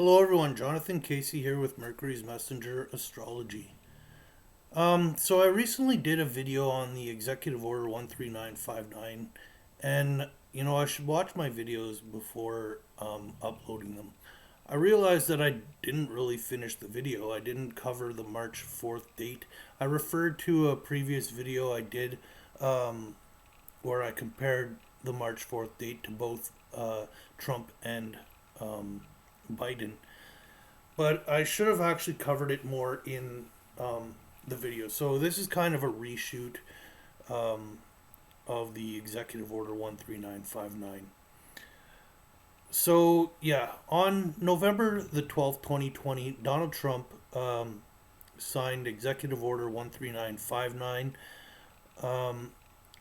Hello everyone, Jonathan Casey here with Mercury's Messenger Astrology. So I recently did a video on the Executive Order 13959, and I should watch my videos before uploading them. I realized that I didn't really finish the video. I didn't cover the March 4th date. I referred to a previous video I did where I compared the March 4th date to both Trump and Biden. But I should have actually covered it more in the video. So this is kind of a reshoot of the Executive Order 13959. So, yeah, on November the 12th, 2020, Donald Trump signed Executive Order 13959.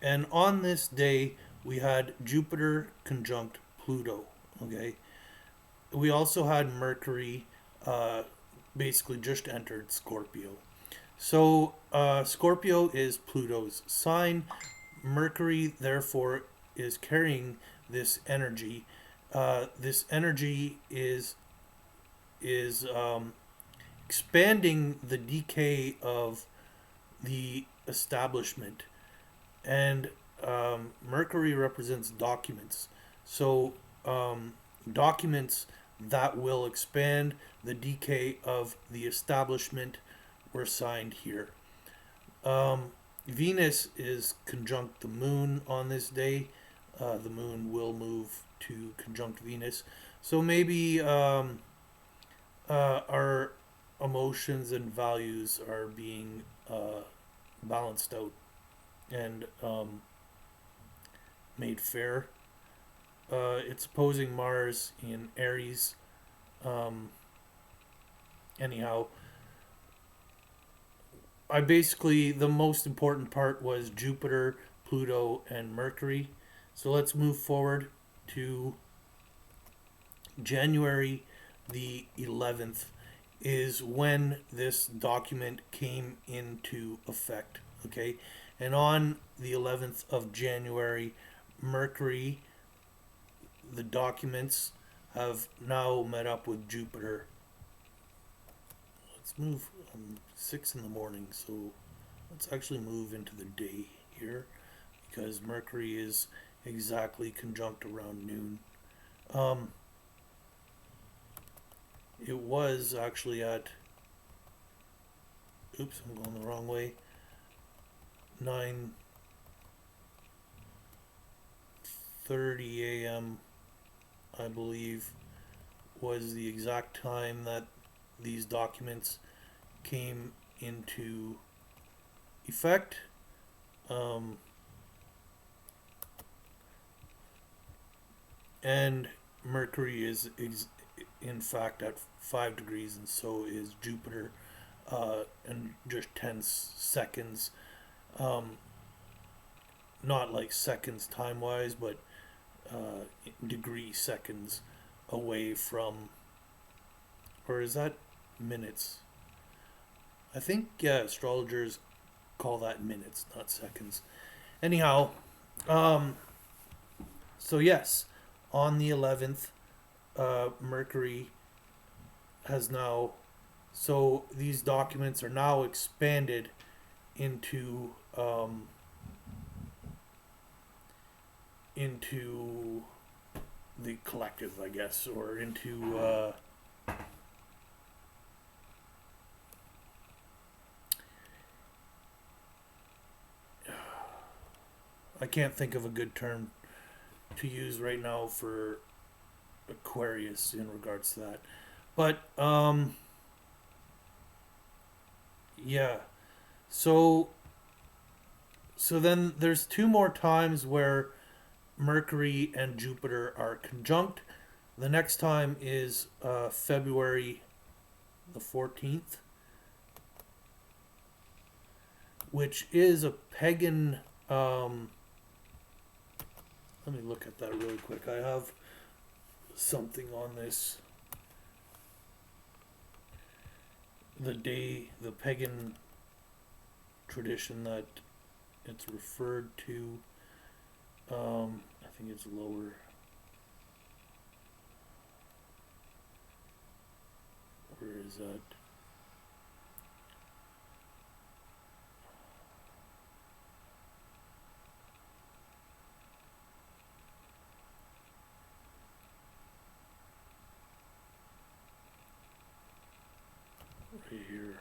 And on this day, we had Jupiter conjunct Pluto. Okay. We also had Mercury basically just entered Scorpio. So Scorpio is Pluto's sign. Mercury, therefore, is carrying this energy. This energy is expanding the decay of the establishment, and Mercury represents documents. So documents that will expand the decay of the establishment were signed here. Venus is conjunct the moon on this day. The moon will move to conjunct Venus. So maybe our emotions and values are being balanced out and made fair. It's opposing Mars in Aries. Anyhow, the most important part was Jupiter, Pluto, and Mercury. So let's move forward to January the 11th, is when this document came into effect. Okay, and on the 11th of January, Mercury, the documents have now met up with Jupiter. Let's move 6 in the morning, so let's actually move into the day here because Mercury is exactly conjunct around noon. It was actually at, oops, I'm going the wrong way, 9:30 a.m. I believe was the exact time that these documents came into effect. And Mercury is in fact at 5 degrees, and so is Jupiter, in just 10 seconds. Not like seconds time wise, but degree seconds away from, or is that minutes? I think, yeah, astrologers call that minutes, not seconds. Anyhow, so yes, on the 11th, Mercury has now, so these documents are now expanded into the collective, I guess, or into I can't think of a good term to use right now for Aquarius in regards to that. But yeah. So then there's two more times where Mercury and Jupiter are conjunct. The next time is February the 14th, which is a pagan. Let me look at that really quick. I have something on this. The pagan tradition that it's referred to. I think it's lower. is that? Right here.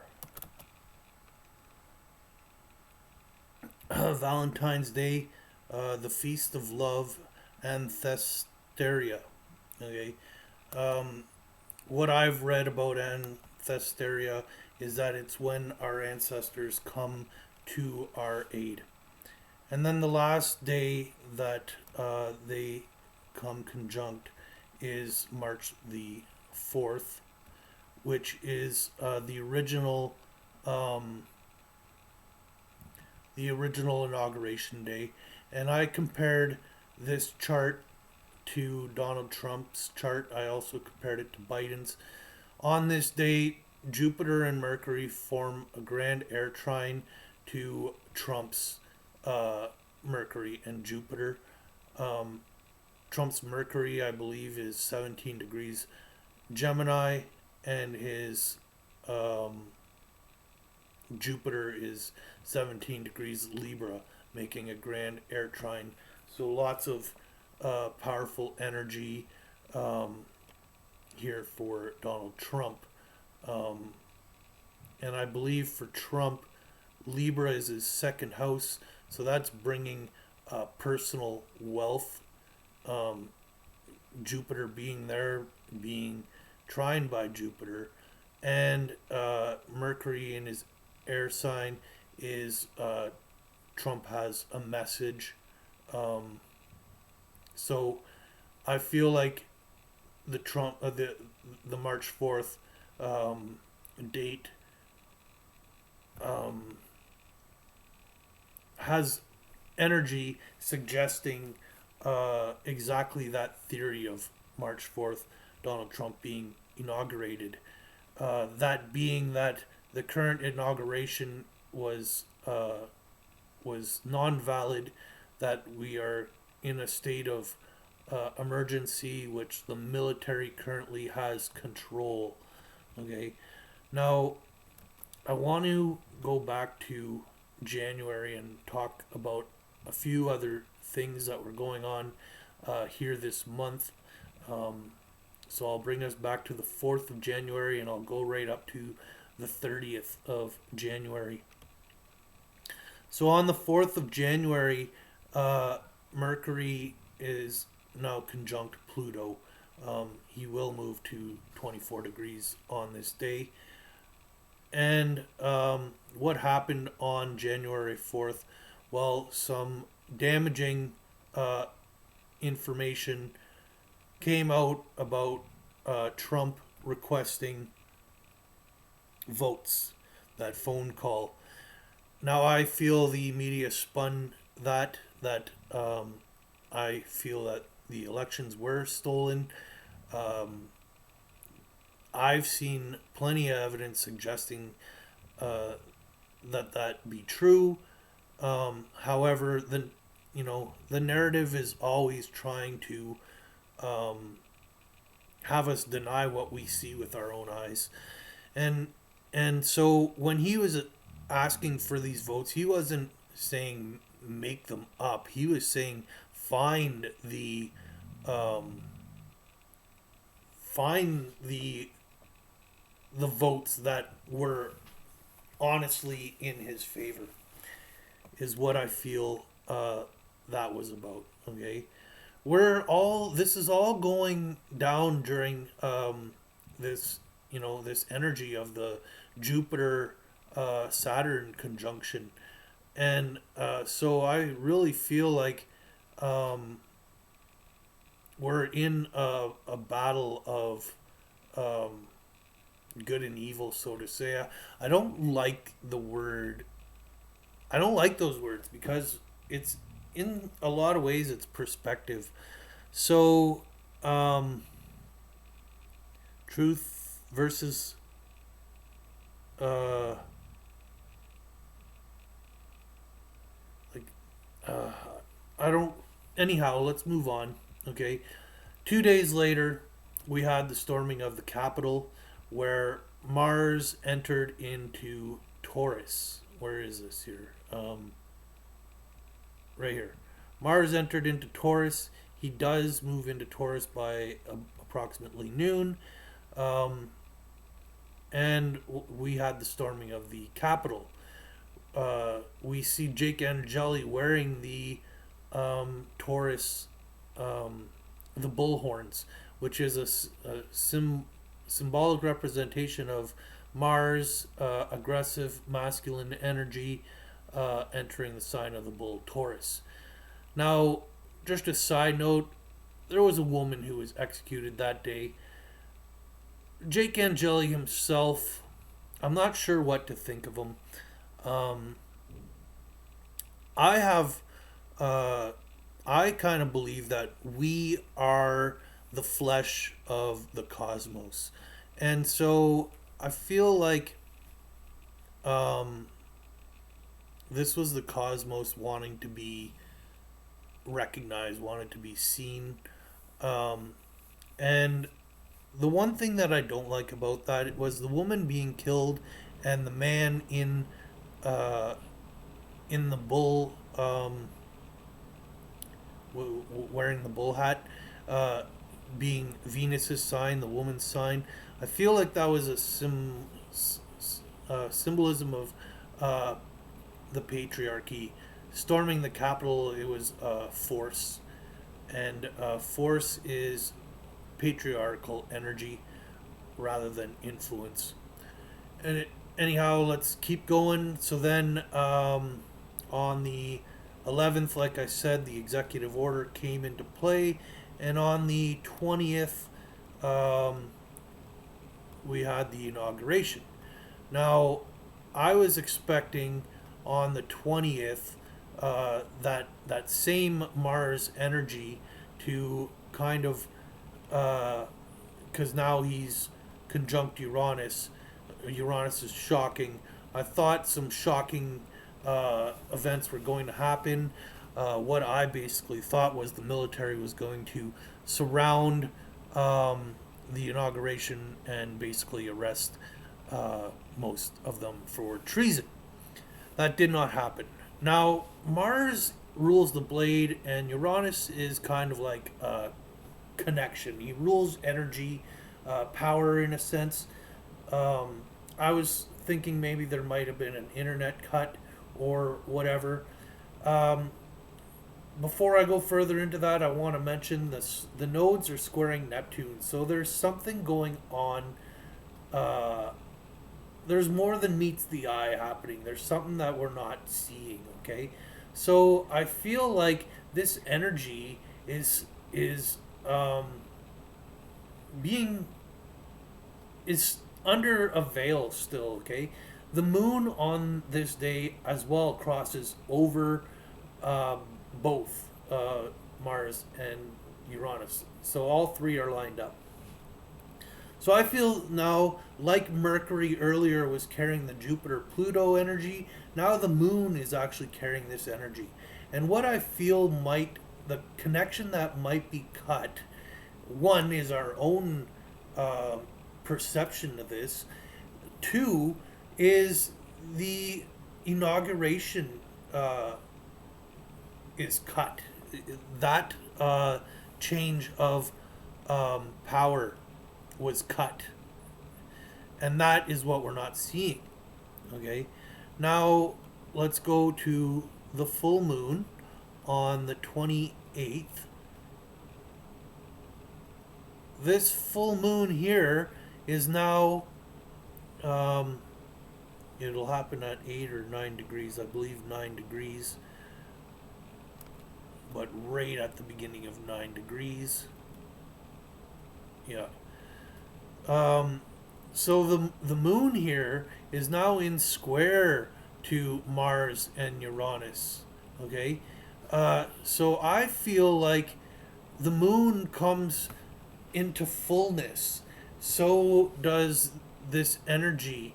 Valentine's Day, the Feast of Love, and Thesteria. Okay. Um, what I've read about Anthesteria is that it's when our ancestors come to our aid. And then the last day that they come conjunct is March the 4th, which is um, the original inauguration day. And I compared this chart to Donald Trump's chart. I also compared it to Biden's. On this day, Jupiter and Mercury form a grand air trine to Trump's Mercury and Jupiter. Um, Trump's Mercury, I believe, is 17 degrees Gemini, and his um, Jupiter is 17 degrees Libra, making a grand air trine. So lots of powerful energy um, here for Donald Trump. Um, and I believe for Trump, Libra is his second house, so that's bringing personal wealth. Um, Jupiter being there, being trined by Jupiter, and Mercury in his air sign is Trump has a message. Um, so I feel like the March 4th date um, has energy suggesting exactly that theory of March 4th, Donald Trump being inaugurated. That being that the current inauguration was non-valid, that we are in a state of emergency, which the military currently has control. Okay, now I want to go back to January and talk about a few other things that were going on here this month. Um, so I'll bring us back to the 4th of January, and I'll go right up to the 30th of January. So on the 4th of January, Mercury is now conjunct Pluto. He will move to 24 degrees on this day. And what happened on January 4th? Well, some damaging information came out about Trump requesting votes, that phone call. Now I feel the media spun that I feel that the elections were stolen. Um, I've seen plenty of evidence suggesting that be true. However, the narrative is always trying to um, have us deny what we see with our own eyes, and so when he was asking for these votes, he wasn't saying make them up. He was saying find the um, find the votes that were honestly in his favor, is what I feel that was about. Okay, this is all going down during this this energy of the Jupiter Saturn conjunction, and so I really feel like we're in a battle of good and evil, so to say. I don't like the word. I don't like those words because it's in a lot of ways it's perspective. So, truth versus uh, like uh, I don't. Anyhow, let's move on. Okay, 2 days later, we had the storming of the Capitol, where Mars entered into Taurus. Where is this here? Right here. Mars entered into Taurus. He does move into Taurus by approximately noon. Um, and we had the storming of the Capitol. We see Jake Angeli wearing the Taurus, the bull horns, which is a symbolic representation of Mars, aggressive masculine energy, entering the sign of the bull Taurus. Now, just a side note, there was a woman who was executed that day. Jake Angeli himself, I'm not sure what to think of him. Um, I have, I kind of believe that we are the flesh of the cosmos. And so I feel like um, this was the cosmos wanting to be recognized, wanted to be seen. Um, and the one thing that I don't like about that was the woman being killed and the man uh, in the bull wearing the bull hat, uh, being Venus's sign, the woman's sign. I feel like that was a symbolism of uh, the patriarchy. Storming the Capitol, it was force, and force is patriarchal energy rather than influence. And anyhow, let's keep going. So then, on the 11th, like I said, the executive order came into play, and on the 20th, um, we had the inauguration. Now, I was expecting on the 20th that same Mars energy to kind of, because now he's conjunct Uranus. Uranus is shocking. I thought some shocking events were going to happen. What I basically thought was the military was going to surround the inauguration and basically arrest most of them for treason. That did not happen. Now, Mars rules the blade, and Uranus is kind of like a connection. He rules energy, power in a sense. I was thinking maybe there might have been an internet cut or whatever. Um, Before I go further into that, I want to mention this: the nodes are squaring Neptune, so there's something going on. Uh, there's more than meets the eye happening. There's something that we're not seeing. Okay, so I feel like this energy is being is under a veil still. Okay, the moon on this day as well crosses over um, both Mars and Uranus. So all three are lined up. So I feel now, like Mercury earlier was carrying the Jupiter Pluto energy, now the moon is actually carrying this energy. And what I feel might, the connection that might be cut, one is our own uh, perception of this, two is the inauguration is cut. That change of power was cut. And that is what we're not seeing. Okay? Now, let's go to the full moon on the 28th. This full moon here is now, um, it'll happen at 8 or 9 degrees, I believe 9 degrees, but right at the beginning of 9 degrees. Yeah. Um, so the moon here is now in square to Mars and Uranus. Okay, so I feel like the moon comes into fullness. So does this energy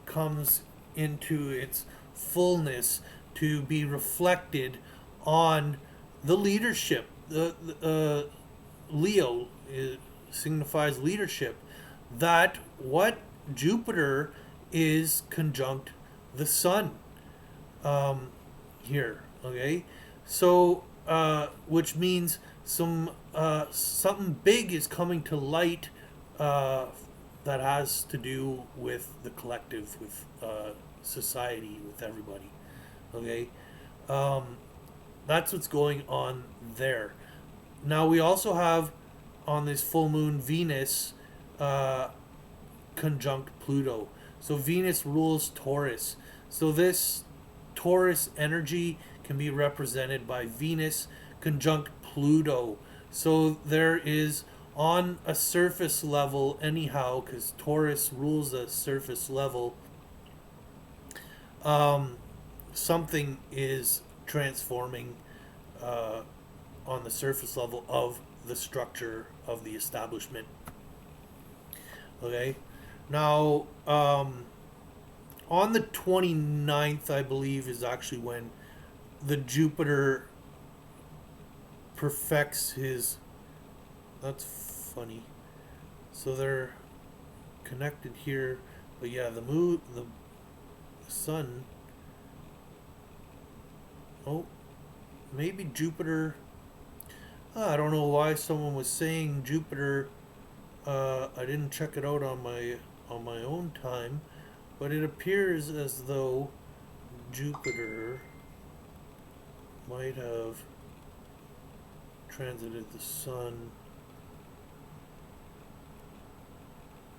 comes into its fullness to be reflected on the leadership. The Leo signifies leadership. that what Jupiter is conjunct the sun here. Okay, so which means something big is coming to light uh, that has to do with the collective, with society, with everybody. Okay, um, that's what's going on there. Now we also have on this full moon Venus uh, conjunct Pluto. So Venus rules Taurus. So this Taurus energy can be represented by Venus conjunct Pluto. So there is on a surface level, anyhow, because Taurus rules a surface level, um, something is transforming uh, on the surface level of the structure of the establishment. Okay. Now, on the 29th, I believe, is actually when the Jupiter perfects his. That's funny. So they're connected here. But yeah, the moon, the sun. Oh, maybe Jupiter. I don't know why someone was saying Jupiter. I didn't check it out on my own time, but it appears as though Jupiter might have transited the sun.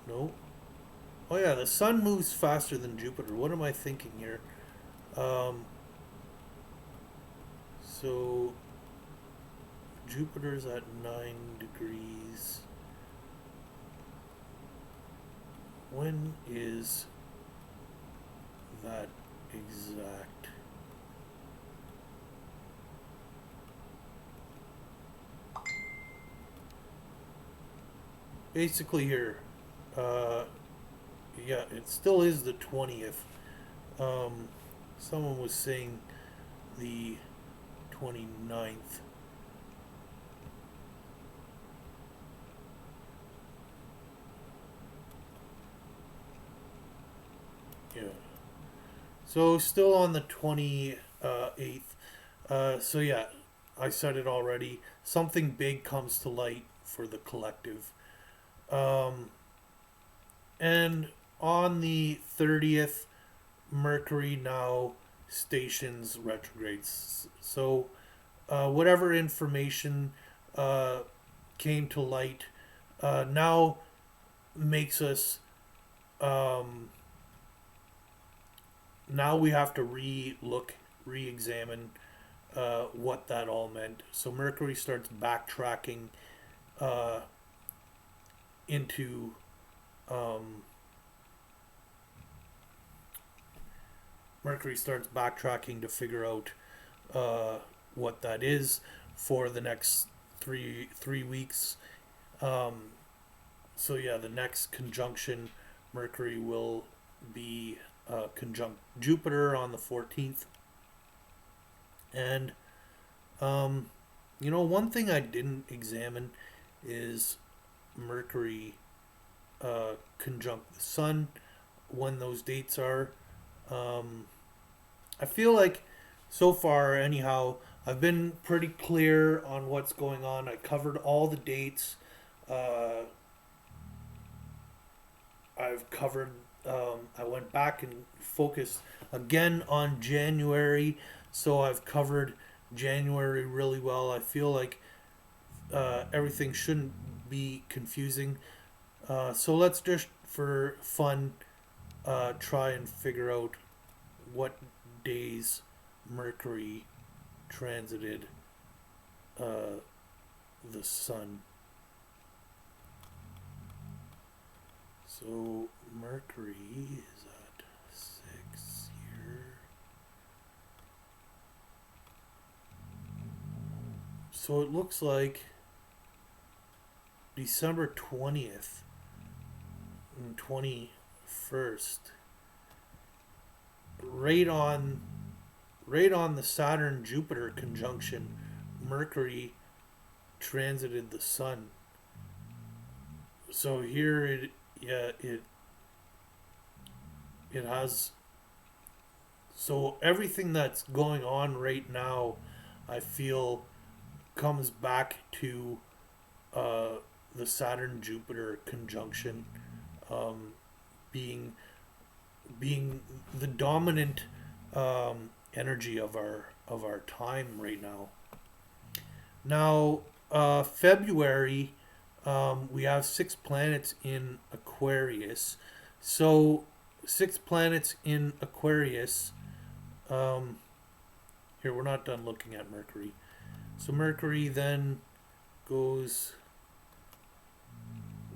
No. Oh yeah, the sun moves faster than Jupiter. What am I thinking here? Um, so Jupiter's at 9 degrees. When is that exact? Basically here, uh, yeah, it still is the 20th. Um, Someone was saying the 29th. Yeah. So still on the 28th. So yeah, I said it already. Something big comes to light for the collective. Um, and on the 30th, Mercury now stations retrogrades. So whatever information uh, came to light now makes us um, now we have to re-examine what that all meant. So Mercury starts backtracking uh, into um, Mercury starts backtracking to figure out uh, what that is for the next three weeks. Um, so yeah, the next conjunction, Mercury will be conjunct Jupiter on the 14th. And one thing I didn't examine is Mercury conjunct the Sun, when those dates are. I feel like so far, anyhow, I've been pretty clear on what's going on. I covered all the dates. Uh, I've covered. I went back and focused again on January, so I've covered January really well. I feel like everything shouldn't be confusing. So let's just, for fun, try and figure out what days Mercury transited the Sun. So Mercury is at 6 here. So it looks like December 20th and 21st, right on the Saturn Jupiter conjunction, Mercury transited the Sun. So yeah, it has. So everything that's going on right now, I feel, comes back to uh, the Saturn Jupiter conjunction, um, being being the dominant energy of our time right now. Now, February, we have 6 planets in Aquarius. So, 6 planets in Aquarius. Um, Here, we're not done looking at Mercury. So, Mercury then goes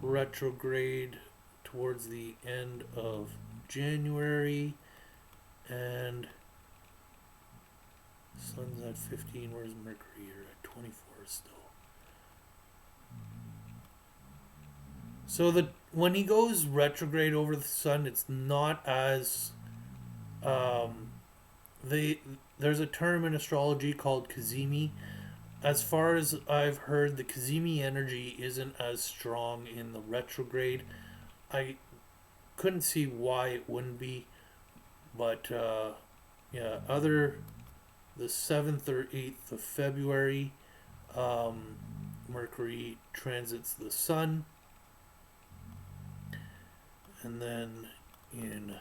retrograde towards the end of January, and Sun's at 15. Where's Mercury? You're at 24 still. So the when he goes retrograde over the Sun, it's not as um, they. There's a term in astrology called Cazimi. As far as I've heard, the Cazimi energy isn't as strong in the retrograde. I couldn't see why it wouldn't be, but yeah, other the 7th or 8th of February, um, Mercury transits the Sun, and then in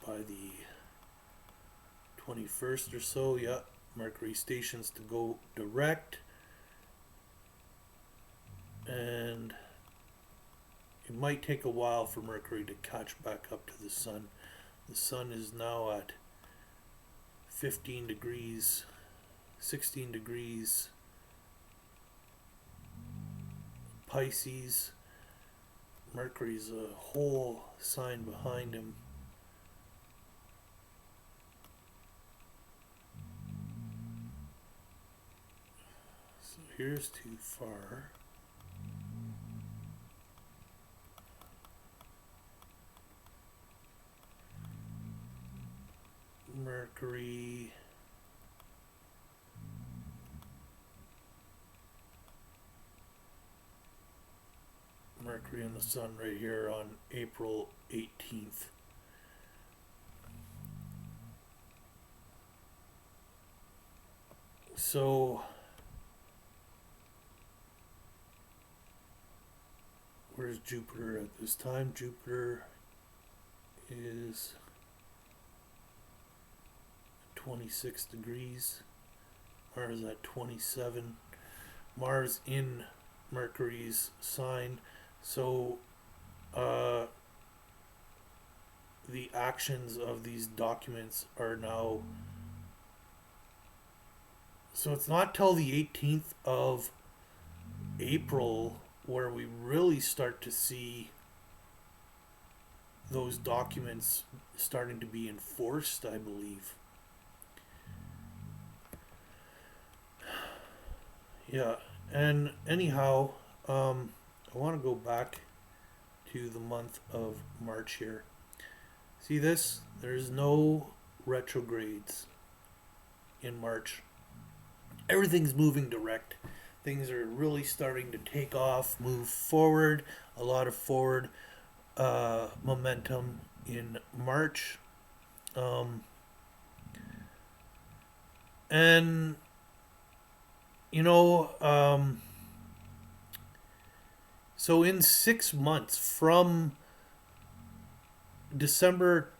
by the 21st or so, yeah, Mercury stations to go direct, and it might take a while for Mercury to catch back up to the Sun. The Sun is now at 15 degrees, 16 degrees Pisces. Mercury's a whole sign behind him. So here's too far. Mercury and the Sun right here on April 18th. So where's Jupiter at this time? Jupiter is 26 degrees. Mars at 27. Mars in Mercury's sign. So the actions of these documents are now. So it's not till the 18th of April where we really start to see those documents starting to be enforced, I believe. Yeah, and anyhow, I want to go back to the month of March here. See this? There's no retrogrades in March. Everything's moving direct. Things are really starting to take off, move forward. A lot of forward momentum in March. And, you know, so in 6 months from December,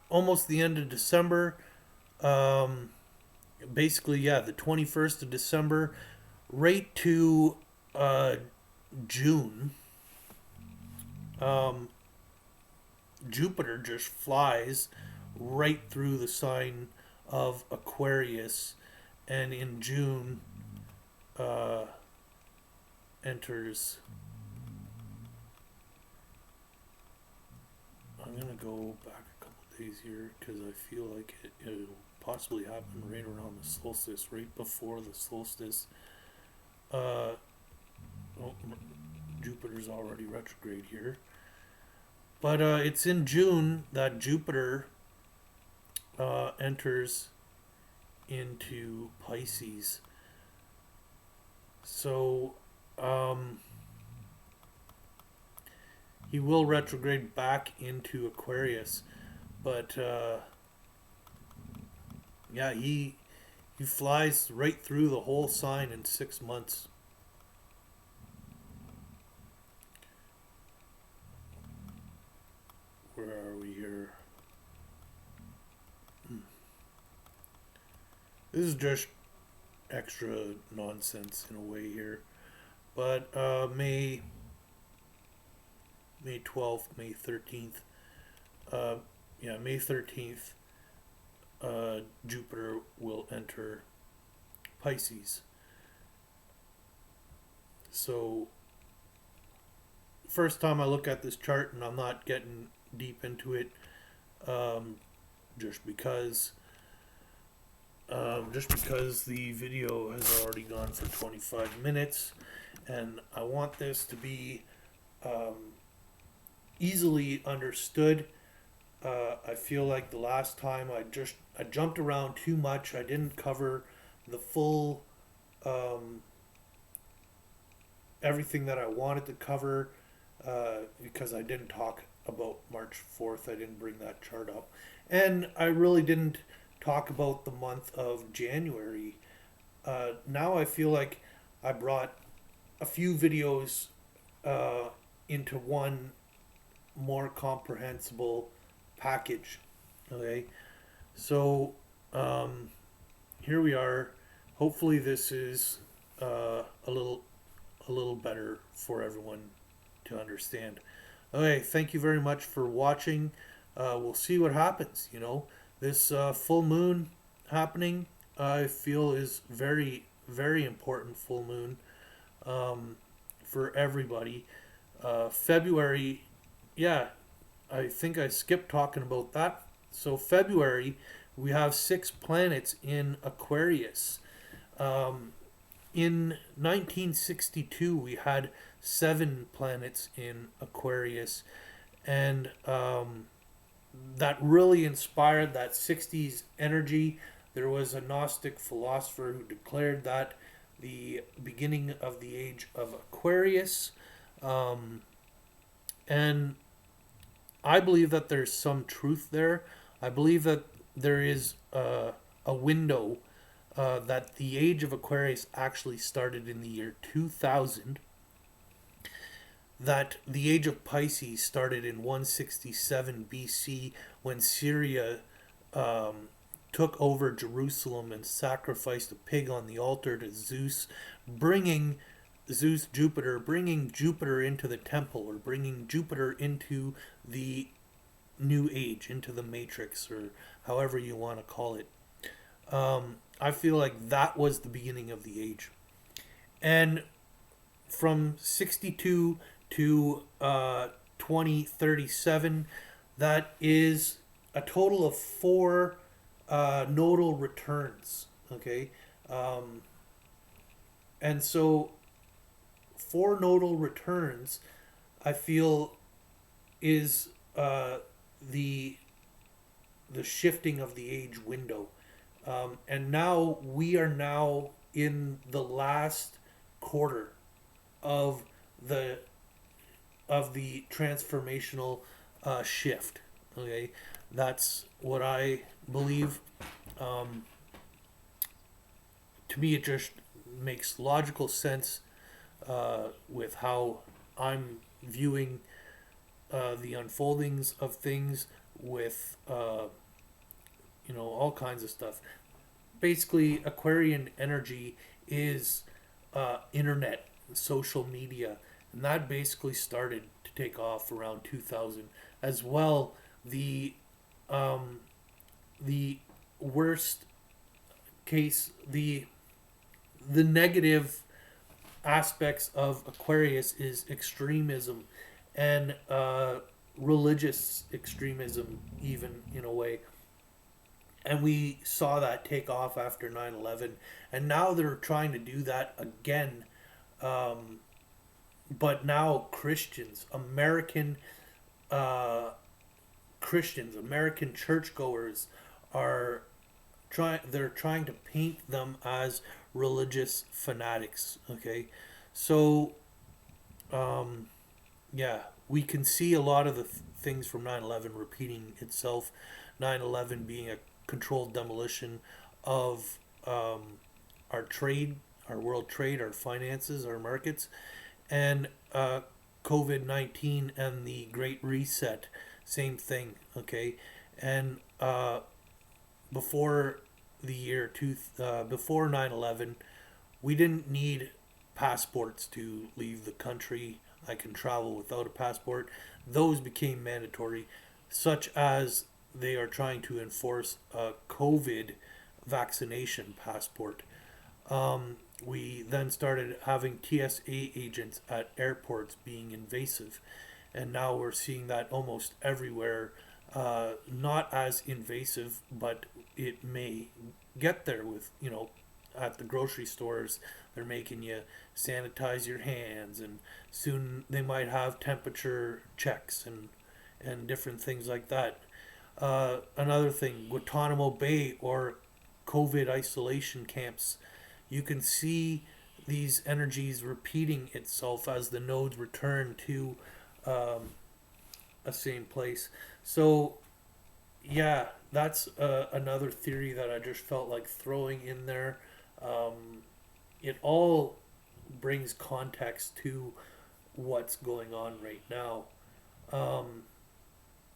almost the end of December, basically, yeah, the 21st of December, right to June, Jupiter just flies right through the sign of Aquarius, and in June enters. I'm gonna go back a couple days here because I feel like it'll possibly happen right around the solstice, right before the solstice. Oh, Jupiter's already retrograde here, but it's in June that Jupiter enters into Pisces. So he will retrograde back into Aquarius, but yeah, he flies right through the whole sign in 6 months. Where are we here? This is just extra nonsense in a way here. But May 12th, May 13th. Yeah, May 13th, Jupiter will enter Pisces. So, first time I look at this chart, and I'm not getting deep into it, just because the video has already gone for 25 minutes, and I want this to be easily understood. I feel like the last time I jumped around too much. I didn't cover the full everything that I wanted to cover, because I didn't talk about March 4th. I didn't bring that chart up, and I really didn't talk about the month of January. Now I feel like I brought a few videos into one more comprehensible package. Okay, so here we are. Hopefully this is a little better for everyone to understand. Okay, thank you very much for watching. We'll see what happens. This full moon happening, I feel, is very, very important full moon for everybody. February, yeah, I think I skipped talking about that. So February, we have 6 planets in Aquarius. In 1962, we had 7 planets in Aquarius, and that really inspired that 60s energy. There was a Gnostic philosopher who declared that the beginning of the age of Aquarius. And I believe that there's some truth there. I believe that there is a window, that the age of Aquarius actually started in the year 2000. That the age of Pisces started in 167 BC when Syria took over Jerusalem and sacrificed a pig on the altar to Zeus, bringing Jupiter into the temple, or bringing Jupiter into the new age, into the matrix, or however you want to call it. I feel like that was the beginning of the age. And from 62 to 2037, that is a total of 4 nodal returns. Okay, and so 4 nodal returns, I feel, is the shifting of the age window. And now we are now in the last quarter of the transformational shift. Okay, that's what I believe. To me, it just makes logical sense with how I'm viewing the unfoldings of things, with all kinds of stuff. Basically, Aquarian energy is internet, social media, and that basically started to take off around 2000 as well. The worst case, the negative aspects of Aquarius is extremism, and religious extremism, even, in a way. And we saw that take off after 9/11, and now they're trying to do that again. But now Christians, American churchgoers are trying to paint them as religious fanatics. Okay, so yeah, we can see a lot of the things from 9/11 repeating itself. 9/11 being a controlled demolition of our trade, our world trade, our finances, our markets, and COVID 19 and the Great Reset, same thing, okay? And before before 9/11, we didn't need passports to leave the country. I can travel without a passport. Those became mandatory, such as they are trying to enforce a COVID vaccination passport. We then started having TSA agents at airports being invasive, and now we're seeing that almost everywhere. Not as invasive, but it may get there with, at the grocery stores, they're making you sanitize your hands, and soon they might have temperature checks and different things like that. Another thing, Guantanamo Bay or COVID isolation camps, you can see these energies repeating itself as the nodes return to a same place. So, yeah, that's another theory that I just felt like throwing in there. It all brings context to what's going on right now. Um,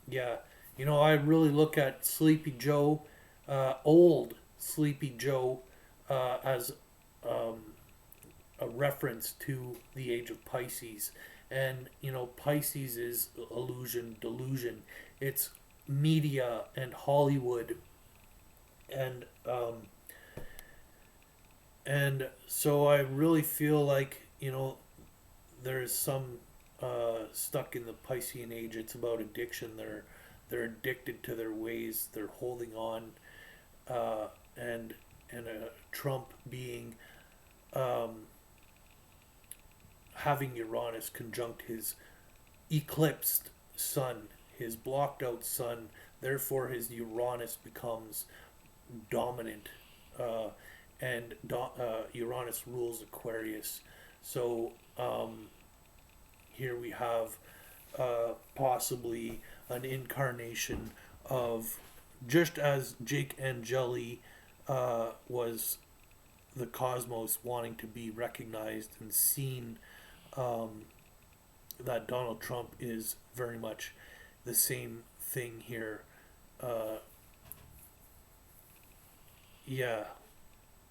yeah, I really look at Sleepy Joe, old Sleepy Joe, as um, a reference to the age of Pisces. And, Pisces is illusion, delusion. It's media and Hollywood. And, and so I really feel like, there's some stuck in the Piscean age. It's about addiction. They're addicted to their ways. They're holding on, uh, and Trump being having Uranus conjunct his eclipsed sun, his blocked out sun. Therefore, his Uranus becomes dominant, uh, and Uranus rules Aquarius. So here we have possibly an incarnation of, just as Jake and Jelly was the cosmos wanting to be recognized and seen, um, that Donald Trump is very much the same thing here. Uh, yeah.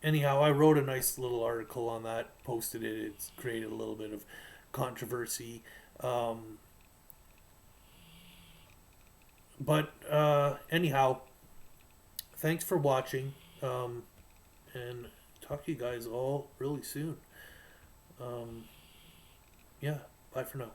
Anyhow, I wrote a nice little article on that, posted it. It's created a little bit of controversy. Um, but anyhow, thanks for watching. And talk to you guys all really soon. Um, yeah, bye for now.